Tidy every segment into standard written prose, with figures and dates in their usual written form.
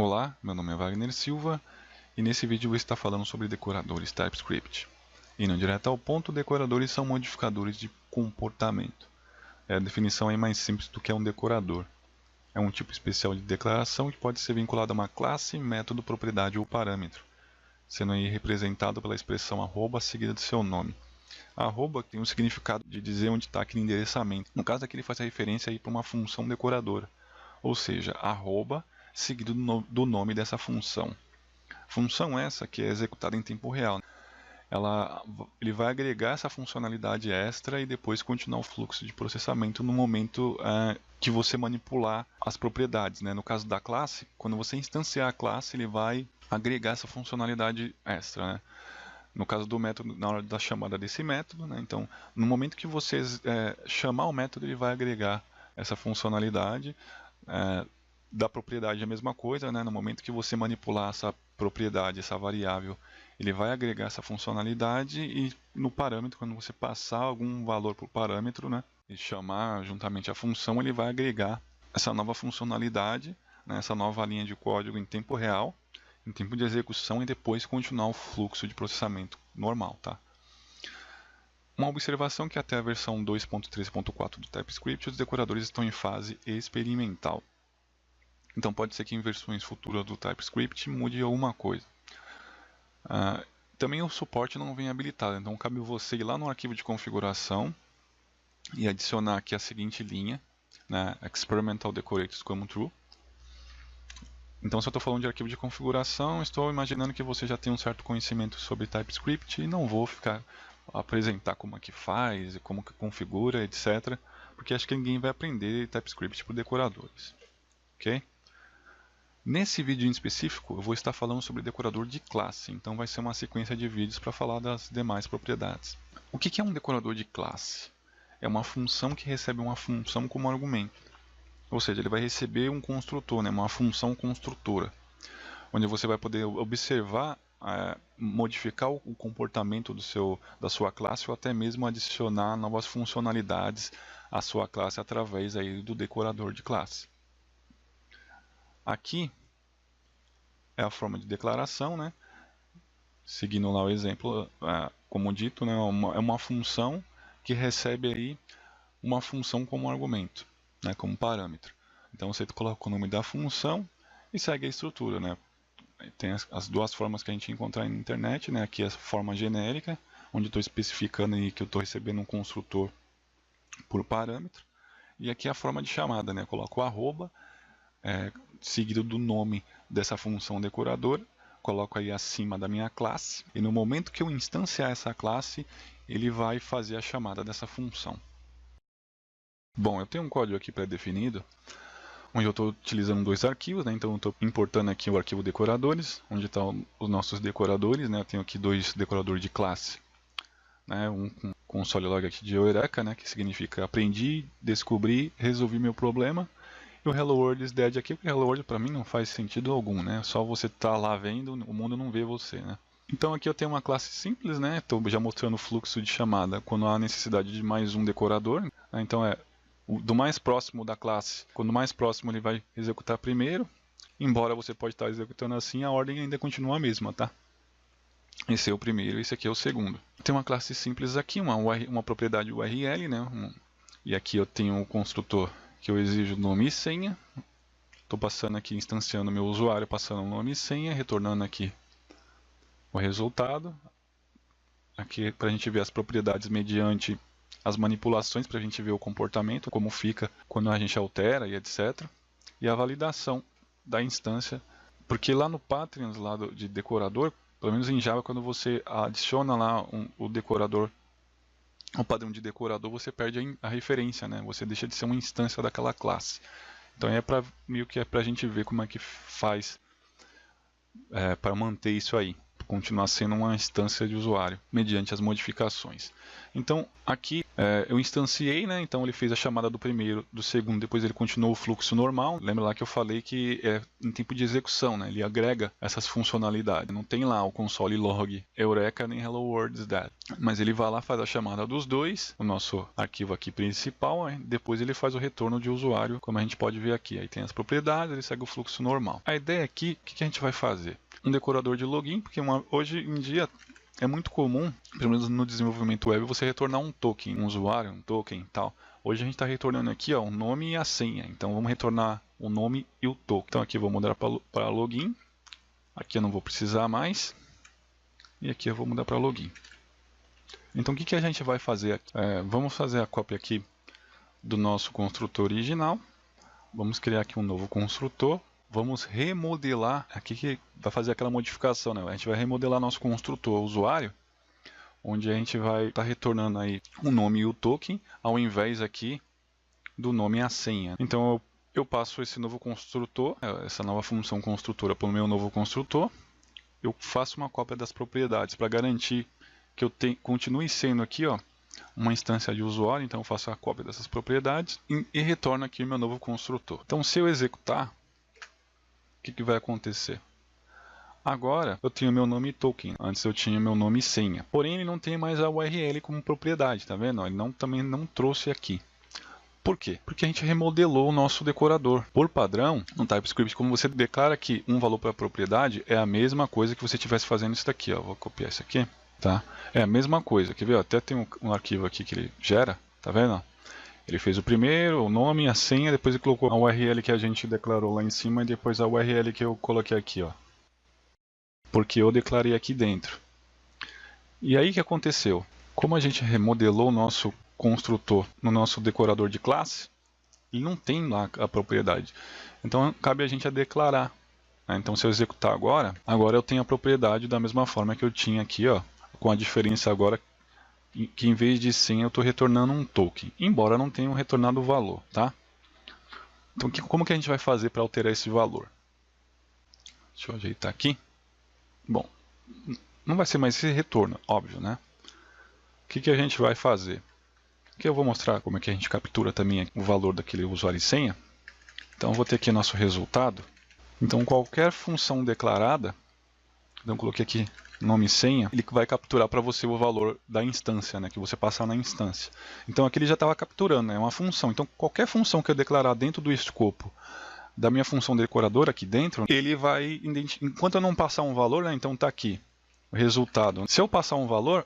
Olá, meu nome é Wagner Silva e nesse vídeo eu vou estar falando sobre decoradores TypeScript. Indo direto ao ponto, decoradores são modificadores de comportamento. A definição é mais simples do que é um decorador. É um tipo especial de declaração que pode ser vinculado a uma classe, método, propriedade ou parâmetro, sendo aí representado pela expressão arroba seguida do seu nome. A arroba tem o significado de dizer onde está aquele endereçamento. No caso aqui ele faz a referência para uma função decoradora, ou seja, arroba seguido do nome dessa função. Função essa que é executada em tempo real. Ele vai agregar essa funcionalidade extra e depois continuar o fluxo de processamento no momento que você manipular as propriedades. No caso da classe, quando você instanciar a classe, ele vai agregar essa funcionalidade extra. No caso do método, na hora da chamada desse método, então no momento que você chamar o método, ele vai agregar essa funcionalidade. Da propriedade é a mesma coisa, no momento que você manipular essa propriedade, essa variável, ele vai agregar essa funcionalidade e no parâmetro, quando você passar algum valor para o parâmetro, e chamar juntamente a função, ele vai agregar essa nova funcionalidade, essa nova linha de código em tempo real, em tempo de execução e depois continuar o fluxo de processamento normal, tá? Uma observação que até a versão 2.3.4 do TypeScript, os decoradores estão em fase experimental. Então pode ser que em versões futuras do TypeScript mude alguma coisa. Também o suporte não vem habilitado, então cabe você ir lá no arquivo de configuração e adicionar aqui a seguinte linha, Experimental Decorators como True. Então se eu estou falando de arquivo de configuração, estou imaginando que você já tem um certo conhecimento sobre TypeScript e não vou ficar apresentar como é que faz, como que configura, etc. Porque acho que ninguém vai aprender TypeScript por decoradores. Ok? Nesse vídeo em específico, eu vou estar falando sobre decorador de classe, então vai ser uma sequência de vídeos para falar das demais propriedades. O que é um decorador de classe? É uma função que recebe uma função como argumento. Ou seja, ele vai receber um construtor, uma função construtora, onde você vai poder observar, modificar o comportamento da sua classe ou até mesmo adicionar novas funcionalidades à sua classe através aí do decorador de classe. Aqui é a forma de declaração, seguindo lá o exemplo, como dito, é uma função que recebe aí uma função como argumento, como parâmetro. Então você coloca o nome da função e segue a estrutura. Tem as duas formas que a gente encontra na internet, aqui é a forma genérica, onde estou especificando aí que eu estou recebendo um construtor por parâmetro, e aqui é a forma de chamada, eu coloco o arroba, seguido do nome dessa função decoradora, coloco aí acima da minha classe, e no momento que eu instanciar essa classe, ele vai fazer a chamada dessa função. Bom, eu tenho um código aqui pré-definido, onde eu estou utilizando dois arquivos, então eu estou importando aqui o arquivo decoradores, onde estão os nossos decoradores, eu tenho aqui dois decoradores de classe, um com console log aqui de Eureka, que significa aprendi, descobri, resolvi meu problema, e o Hello World is dead aqui, porque Hello World para mim não faz sentido algum, só você tá lá vendo, o mundo não vê você, Então aqui eu tenho uma classe simples, estou já mostrando o fluxo de chamada quando há necessidade de mais um decorador, então do mais próximo da classe, quando mais próximo ele vai executar primeiro, embora você pode estar executando assim, a ordem ainda continua a mesma, tá? Esse é o primeiro, esse aqui é o segundo. Tem uma classe simples aqui, uma propriedade URL, e aqui eu tenho o construtor que eu exijo nome e senha. Estou passando aqui, instanciando meu usuário, passando o nome e senha, retornando aqui o resultado. Aqui para a gente ver as propriedades mediante as manipulações, para a gente ver o comportamento, como fica quando a gente altera e etc. E a validação da instância, porque lá no Patreon, lá de decorador, pelo menos em Java, quando você adiciona lá o decorador, o padrão de decorador, você perde a referência, você deixa de ser uma instância daquela classe. Então meio que é para a gente ver como é que faz para manter isso aí. continuar sendo uma instância de usuário, mediante as modificações. Então, aqui eu instanciei, né? Então ele fez a chamada do primeiro, do segundo, depois ele continuou o fluxo normal. Lembra lá que eu falei que é em tempo de execução, né? Ele agrega essas funcionalidades. Não tem lá o console log Eureka nem Hello World is Dead. Mas ele vai lá, faz a chamada dos dois, o nosso arquivo aqui principal, depois ele faz o retorno de usuário, como a gente pode ver aqui. Aí tem as propriedades, ele segue o fluxo normal. A ideia aqui, o que a gente vai fazer? Um decorador de login, porque hoje em dia é muito comum, pelo menos no desenvolvimento web, você retornar um token, um usuário, um token e tal. Hoje a gente está retornando aqui o nome e a senha. Então vamos retornar o nome e o token. Então aqui eu vou mudar para login. Aqui eu não vou precisar mais. E aqui eu vou mudar para login. Então o que a gente vai fazer aqui? Vamos fazer a cópia aqui do nosso construtor original. Vamos criar aqui um novo construtor. Vamos remodelar, aqui que vai fazer aquela modificação, né? A gente vai remodelar nosso construtor usuário, onde a gente vai estar retornando aí o nome e o token, ao invés aqui do nome e a senha. Então eu passo esse novo construtor, essa nova função construtora para o meu novo construtor. Eu faço uma cópia das propriedades para garantir que eu continue sendo aqui, uma instância de usuário. Então eu faço a cópia dessas propriedades e retorno aqui o meu novo construtor. Então se eu executar, o que vai acontecer? Agora eu tenho meu nome e token. Antes eu tinha meu nome e senha. Porém ele não tem mais a URL como propriedade, tá vendo? Ele também não trouxe aqui. Por quê? Porque a gente remodelou o nosso decorador. Por padrão, no TypeScript, como você declara que um valor para a propriedade, é a mesma coisa que você estivesse fazendo isso daqui. Vou copiar isso aqui. Tá? É a mesma coisa. Quer ver? Até tem um arquivo aqui que ele gera. Tá vendo? Ele fez o primeiro, o nome, a senha, depois ele colocou a URL que a gente declarou lá em cima e depois a URL que eu coloquei aqui, porque eu declarei aqui dentro. E aí o que aconteceu? Como a gente remodelou o nosso construtor no nosso decorador de classe, ele não tem lá a propriedade. Então cabe a gente a declarar. Então se eu executar agora eu tenho a propriedade da mesma forma que eu tinha aqui, com a diferença agora que em vez de senha eu estou retornando um token, embora não tenha retornado o valor, tá? Então como que a gente vai fazer para alterar esse valor? Deixa eu ajeitar aqui. Bom, não vai ser mais esse retorno, óbvio, né? O que a gente vai fazer? Aqui eu vou mostrar como é que a gente captura também o valor daquele usuário e senha. Então eu vou ter aqui nosso resultado. Então qualquer função declarada, então eu coloquei aqui nome e senha, ele vai capturar para você o valor da instância, né, que você passar na instância. Então aqui ele já estava capturando, é uma função. Então qualquer função que eu declarar dentro do escopo da minha função decoradora aqui dentro, ele vai identificar, enquanto eu não passar um valor, né, então está aqui o resultado. Se eu passar um valor,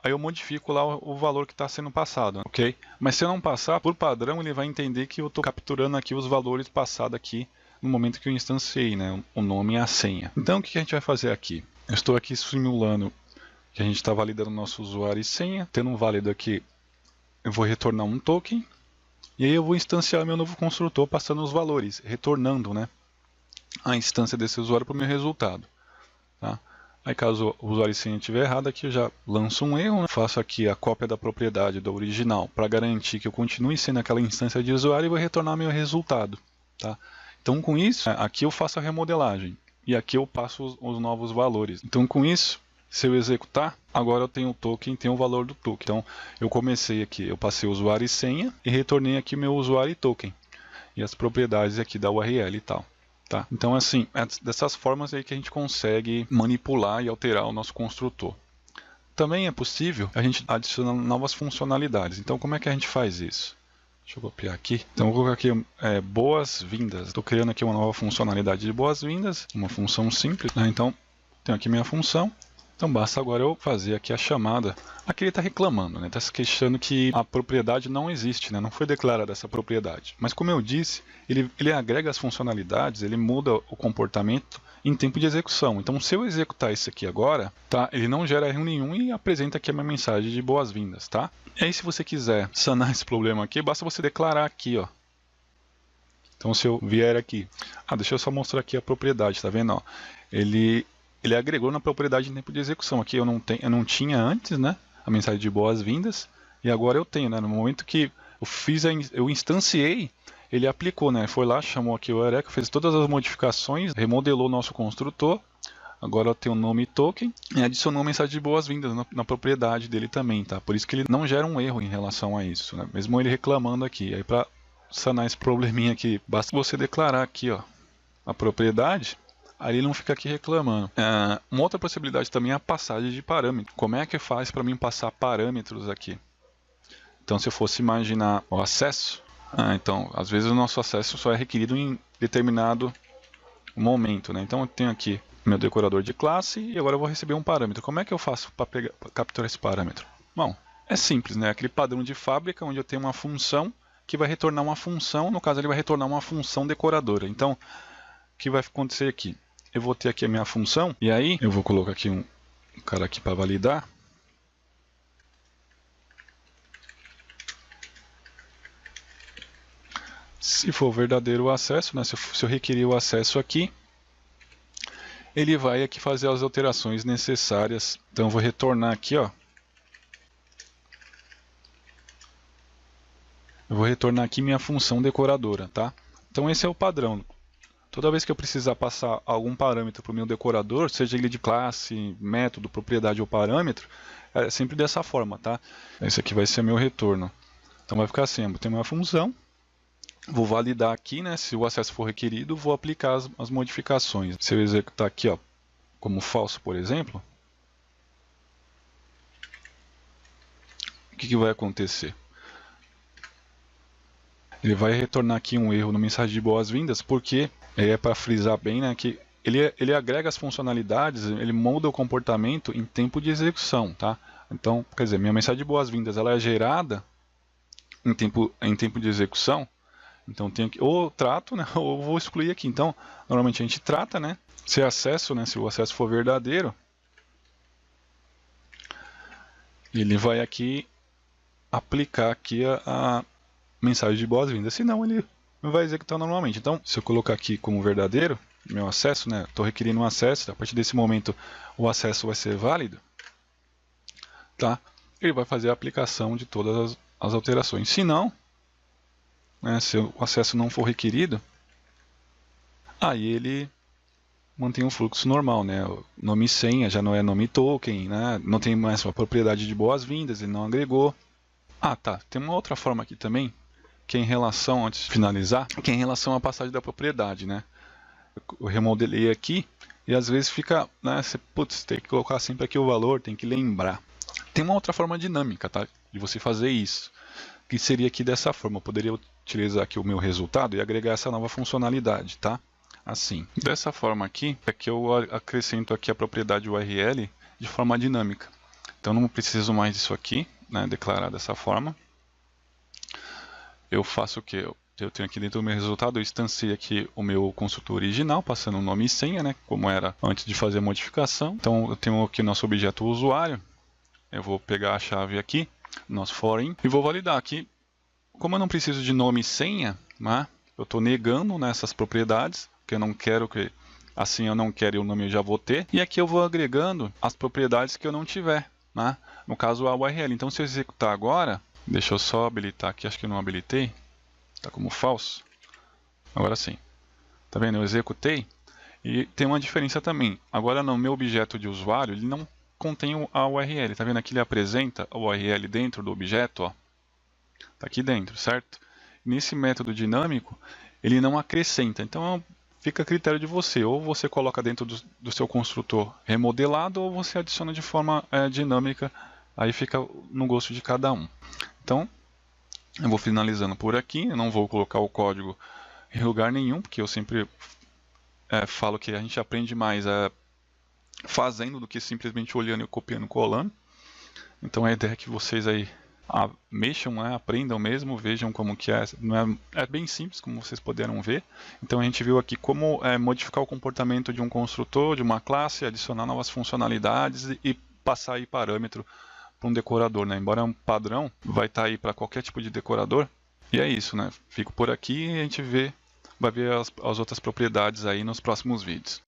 aí eu modifico lá o valor que está sendo passado, ok? Mas se eu não passar, por padrão ele vai entender que eu estou capturando aqui os valores passados aqui no momento que eu instanciei, né, o nome e a senha. Então o que a gente vai fazer aqui? Eu estou aqui simulando que a gente está validando nosso usuário e senha, tendo um válido aqui, eu vou retornar um token, e aí eu vou instanciar meu novo construtor passando os valores, retornando, né, a instância desse usuário para o meu resultado. Tá? Aí caso o usuário e senha estiver errado, aqui eu já lanço um erro, né? Faço aqui a cópia da propriedade do original para garantir que eu continue sendo aquela instância de usuário e vou retornar meu resultado. Tá? Então com isso, aqui eu faço a remodelagem e aqui eu passo os novos valores. Então com isso, se eu executar, agora eu tenho o token, tenho o valor do token. Então eu comecei aqui, eu passei o usuário e senha e retornei aqui meu usuário e token. E as propriedades aqui da URL e tal. Tá? Então assim, é dessas formas aí que a gente consegue manipular e alterar o nosso construtor. Também é possível a gente adicionar novas funcionalidades. Então como é que a gente faz isso? Deixa eu copiar aqui. Então eu vou colocar aqui boas-vindas. Estou criando aqui uma nova funcionalidade de boas-vindas, uma função simples, né? Então tenho aqui minha função. Então basta agora eu fazer aqui a chamada. Aqui ele está reclamando, está se queixando que a propriedade não existe, não foi declarada essa propriedade. Mas como eu disse, ele agrega as funcionalidades, ele muda o comportamento em tempo de execução. Então se eu executar isso aqui agora, tá, ele não gera erro nenhum e apresenta aqui a minha mensagem de boas-vindas. Tá? E aí se você quiser sanar esse problema aqui, basta você declarar aqui. Então se eu vier aqui, deixa eu só mostrar aqui a propriedade, tá vendo? Ele agregou na propriedade em tempo de execução. Aqui eu não tinha antes, né, a mensagem de boas-vindas, e agora eu tenho, né, no momento que eu instanciei, ele aplicou, né, foi lá, chamou aqui o Eureka, fez todas as modificações, remodelou o nosso construtor, Agora eu tenho o nome token e adicionou mensagem de boas-vindas na propriedade dele também, tá? Por isso que ele não gera um erro em relação a isso, né? Mesmo ele reclamando aqui. Aí para sanar esse probleminha aqui, basta você declarar aqui, ó, a propriedade, aí ele não fica aqui reclamando. Uma outra possibilidade também é a passagem de parâmetros. Como é que faz para mim passar parâmetros aqui? Então, se eu fosse imaginar o acesso, então, às vezes o nosso acesso só é requerido em determinado momento, né? Então, eu tenho aqui meu decorador de classe e agora eu vou receber um parâmetro. Como é que eu faço para capturar esse parâmetro? Bom, é simples, né? Aquele padrão de fábrica onde eu tenho uma função que vai retornar uma função, no caso ele vai retornar uma função decoradora. Então, o que vai acontecer aqui? Eu vou ter aqui a minha função e aí eu vou colocar aqui um cara aqui para validar. Se for verdadeiro o acesso, né? Se eu requerir o acesso aqui, ele vai aqui fazer as alterações necessárias. Então eu vou retornar aqui, ó. Eu vou retornar aqui minha função decoradora, tá? Então esse é o padrão. Toda vez que eu precisar passar algum parâmetro para o meu decorador, seja ele de classe, método, propriedade ou parâmetro, é sempre dessa forma, tá? Esse aqui vai ser meu retorno. Então vai ficar assim, eu tenho uma função, vou validar aqui, né? Se o acesso for requerido, vou aplicar as modificações. Se eu executar aqui, ó, como falso, por exemplo, o que vai acontecer? Ele vai retornar aqui um erro no mensagem de boas-vindas, porque é para frisar bem, né, que ele agrega as funcionalidades, ele molda o comportamento em tempo de execução, tá? Então, quer dizer, minha mensagem de boas-vindas ela é gerada em tempo de execução. Então tenho que ou trato, né, ou vou excluir aqui. Então, normalmente a gente trata, né, se acesso, né, se o acesso for verdadeiro, ele vai aqui aplicar aqui a mensagem de boas-vindas, senão ele vai executar normalmente. Então, se eu colocar aqui como verdadeiro, meu acesso, né, estou requerindo um acesso, a partir desse momento o acesso vai ser válido, tá? Ele vai fazer a aplicação de todas as alterações. Se não, né, se o acesso não for requerido, aí ele mantém um fluxo normal, né? O nome e senha já não é nome token, né? Não tem mais uma propriedade de boas-vindas, ele não agregou. Ah, tá. Tem uma outra forma aqui também, que é em relação, antes de finalizar, que é em relação à passagem da propriedade, né? Eu remodelei aqui e às vezes fica, né? Você, putz, tem que colocar sempre aqui o valor, tem que lembrar. Tem uma outra forma dinâmica, tá? De você fazer isso, que seria aqui dessa forma. Eu poderia utilizar aqui o meu resultado e agregar essa nova funcionalidade, tá? Assim. Dessa forma aqui, é que eu acrescento aqui a propriedade URL de forma dinâmica. Então não preciso mais disso aqui, né? Declarar dessa forma. Eu faço o que? Eu tenho aqui dentro do meu resultado, eu instanciei aqui o meu construtor original, passando o nome e senha, né? Como era antes de fazer a modificação. Então eu tenho aqui nosso objeto usuário. Eu vou pegar a chave aqui, nosso foreign, e vou validar aqui. Como eu não preciso de nome e senha, né? Eu estou negando nessas propriedades, porque eu não quero que assim eu não quero e o nome eu já vou ter. E aqui eu vou agregando as propriedades que eu não tiver, né? No caso a URL. Então se eu executar agora, deixa eu só habilitar aqui, acho que eu não habilitei. Está como falso. Agora sim. Tá vendo? Eu executei. E tem uma diferença também. Agora no meu objeto de usuário, ele não contém a URL. Tá vendo? Aqui ele apresenta a URL dentro do objeto, ó. Tá aqui dentro, certo? Nesse método dinâmico, ele não acrescenta. Então fica a critério de você. Ou você coloca dentro do seu construtor remodelado, ou você adiciona de forma dinâmica. Aí fica no gosto de cada um. Então, eu vou finalizando por aqui. Eu não vou colocar o código em lugar nenhum, porque eu sempre falo que a gente aprende mais fazendo do que simplesmente olhando e copiando e colando. Então a ideia é que vocês aí mexam, né, aprendam mesmo, vejam como que é. Não é bem simples, como vocês puderam ver. Então a gente viu aqui como modificar o comportamento de um construtor, de uma classe, adicionar novas funcionalidades e passar aí parâmetro para um decorador, né? Embora é um padrão, vai estar aí para qualquer tipo de decorador. E é isso, né? Fico por aqui e a gente vai ver as outras propriedades aí nos próximos vídeos.